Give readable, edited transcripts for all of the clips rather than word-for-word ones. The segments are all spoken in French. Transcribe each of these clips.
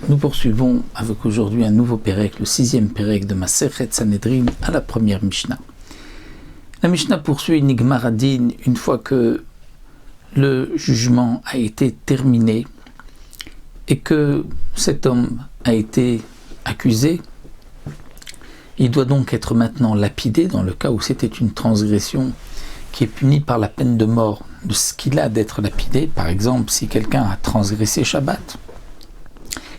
Nous poursuivons avec aujourd'hui un nouveau pérec, le 6e pérec de Masechet Sanhedrin à la première Mishnah. La Mishnah poursuit Nigmar Hadin une fois que le jugement a été terminé et que cet homme a été accusé. Il doit donc être maintenant lapidé dans le cas où c'était une transgression qui est punie par la peine de mort de ce qu'il a d'être lapidé. Par exemple, si quelqu'un a transgressé Shabbat,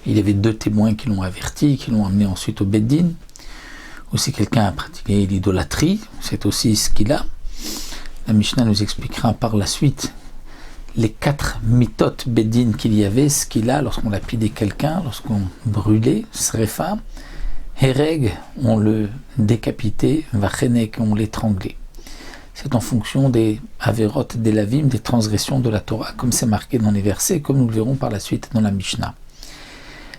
il y avait 2 témoins qui l'ont averti, qui l'ont amené ensuite au Beddin. Ou si quelqu'un a pratiqué l'idolâtrie, c'est aussi ce qu'il a. La Mishnah nous expliquera par la suite les 4 mitot Beddin qu'il y avait, ce qu'il a lorsqu'on lapidait quelqu'un, lorsqu'on brûlait, srefa, hereg, on le décapitait, vachenek, on l'étranglait. C'est en fonction des averot, des lavim, des transgressions de la Torah, comme c'est marqué dans les versets, comme nous le verrons par la suite dans la Mishnah.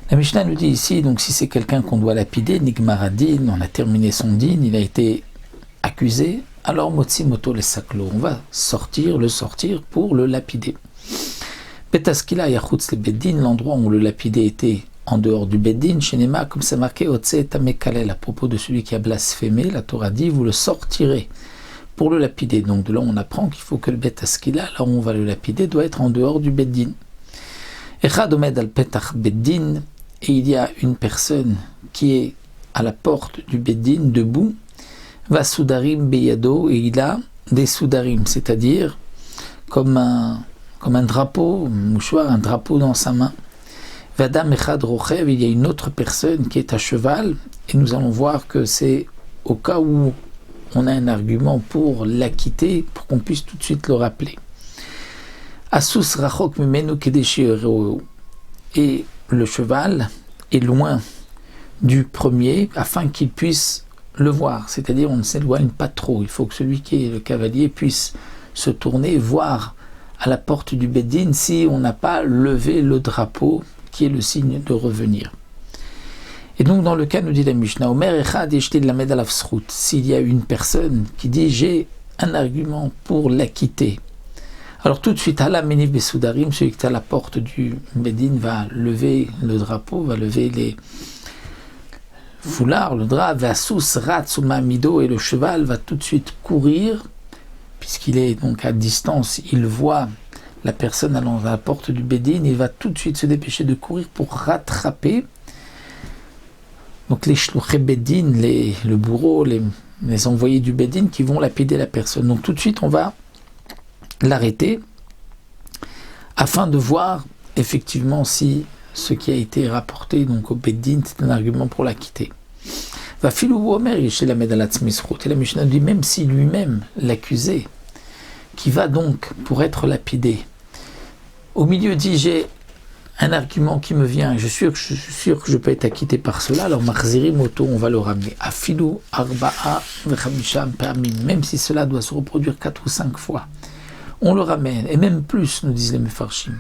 La Mishnah nous dit ici, donc si c'est quelqu'un qu'on doit lapider, Nigmar Hadin, on a terminé son din, il a été accusé, alors Motzi Moto le Saklo, on va le sortir pour le lapider. Betaskila Yachutz le Beddin, l'endroit où le lapidé était en dehors du Beddin, chez Nema, comme c'est marqué, Otse Tamekalel, à propos de celui qui a blasphémé, la Torah dit, vous le sortirez pour le lapider. Donc de là on apprend qu'il faut que le Betaskila, là où on va le lapider, doit être en dehors du Beddin. Echad Omed al Petach Beddin, et il y a une personne qui est à la porte du Beddin, debout, va Soudarim Beyado, et il a des Soudarim, c'est-à-dire comme un drapeau, un mouchoir, un drapeau dans sa main. Vadam Echad Rochev, il y a une autre personne qui est à cheval, et nous allons voir que c'est au cas où on a un argument pour l'acquitter, pour qu'on puisse tout de suite le rappeler. Asus Rachok Mimenu Kedeshi Ereo, et le cheval est loin du premier afin qu'il puisse le voir, c'est-à-dire on ne s'éloigne pas trop, il faut que celui qui est le cavalier puisse se tourner et voir à la porte du Beddin si on n'a pas levé le drapeau qui est le signe de revenir. Et donc dans le cas, nous dit la Mishnah, Omer Echad Yeshti Lamed Alav Zchut, s'il y a une personne qui dit j'ai un argument pour l'acquitter, alors tout de suite, Allah Meniv Besoudarim, celui qui est à la porte du Beddin va lever le drapeau, va lever les foulards, le drap, va sous Ratsuma Mido, et le cheval va tout de suite courir, puisqu'il est donc à distance, il voit la personne allant à la porte du Beddin, il va tout de suite se dépêcher de courir pour rattraper. Donc les Shluché Beddin, le bourreau, les envoyés du Beddin qui vont lapider la personne. Donc tout de suite, on va l'arrêter afin de voir effectivement si ce qui a été rapporté donc au Beddin c'est un argument pour l'acquitter. Va filou omer chez la Medalatz Misrout, et la Mishnah dit même si lui-même l'accusé qui va donc pour être lapidé au milieu dit j'ai un argument qui me vient, je suis sûr que je peux être acquitté par cela, alors Marziri Moto, on va le ramener à filou arba'a vechamisham permis, même si cela doit se reproduire 4 ou 5 fois. On le ramène, et même plus, nous disent les Mefarshim.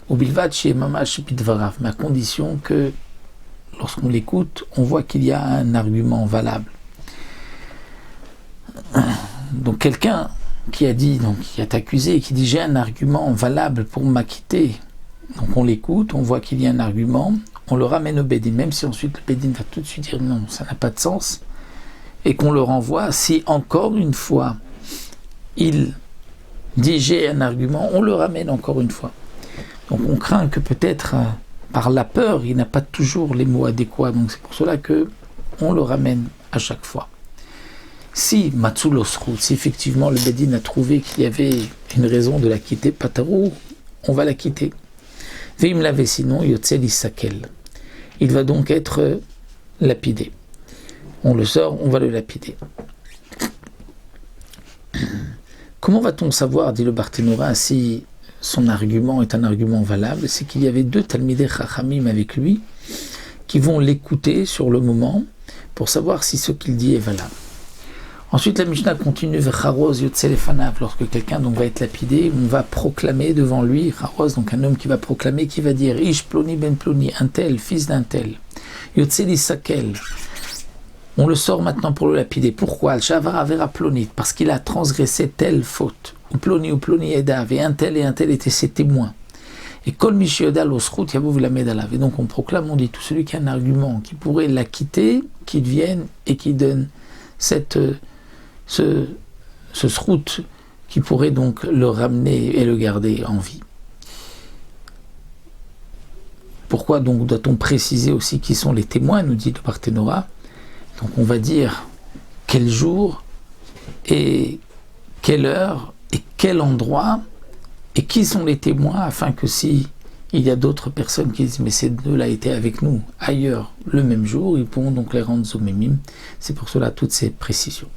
Au bilvad chez Mamash Pitvarav, mais à condition que, lorsqu'on l'écoute, on voit qu'il y a un argument valable. Donc quelqu'un qui a dit, donc qui est accusé, et qui dit j'ai un argument valable pour m'acquitter, donc on l'écoute, on voit qu'il y a un argument, on le ramène au Beddin, même si ensuite le Beddin va tout de suite dire non, ça n'a pas de sens, et qu'on le renvoie, si encore une fois, il dit j'ai un argument, on le ramène encore une fois. Donc on craint que peut-être par la peur, il n'a pas toujours les mots adéquats, donc c'est pour cela que on le ramène à chaque fois. Si Matsulosrut, si effectivement le Beddin a trouvé qu'il y avait une raison de la quitter, Patarou, on va la quitter. Veim l'avait sinon, Yotzel Isakel. Il va donc être lapidé. On le sort, on va le lapider. Comment va-t-on savoir, dit le Barthénora, si son argument est un argument valable? C'est qu'il y avait 2 Talmidei Chachamim avec lui qui vont l'écouter sur le moment pour savoir si ce qu'il dit est valable. Ensuite, la Mishnah continue vers Charoz Yotzel Efanav, lorsque quelqu'un donc va être lapidé, on va proclamer devant lui, Charoz, donc un homme qui va proclamer, qui va dire Ish Ploni Ben Ploni, un tel, fils d'un tel, Yotzel Isakel. On le sort maintenant pour le lapider. Pourquoi? Al-Shavar Avera Plonit, parce qu'il a transgressé telle faute. Ou Ploni Edav, et un tel étaient ses témoins. Et Kol Mishioda l'osrout yavou lamed alav. Et donc on proclame, on dit, tout celui qui a un argument qui pourrait l'acquitter, qu'il vienne et qui donne ce srout qui pourrait donc le ramener et le garder en vie. Pourquoi donc doit-on préciser aussi qui sont les témoins, nous dit le Barthénora. Donc on va dire quel jour et quelle heure et quel endroit et qui sont les témoins, afin que si il y a d'autres personnes qui disent mais ces deux-là étaient avec nous ailleurs le même jour, ils pourront donc les rendre zomimim. C'est pour cela toutes ces précisions.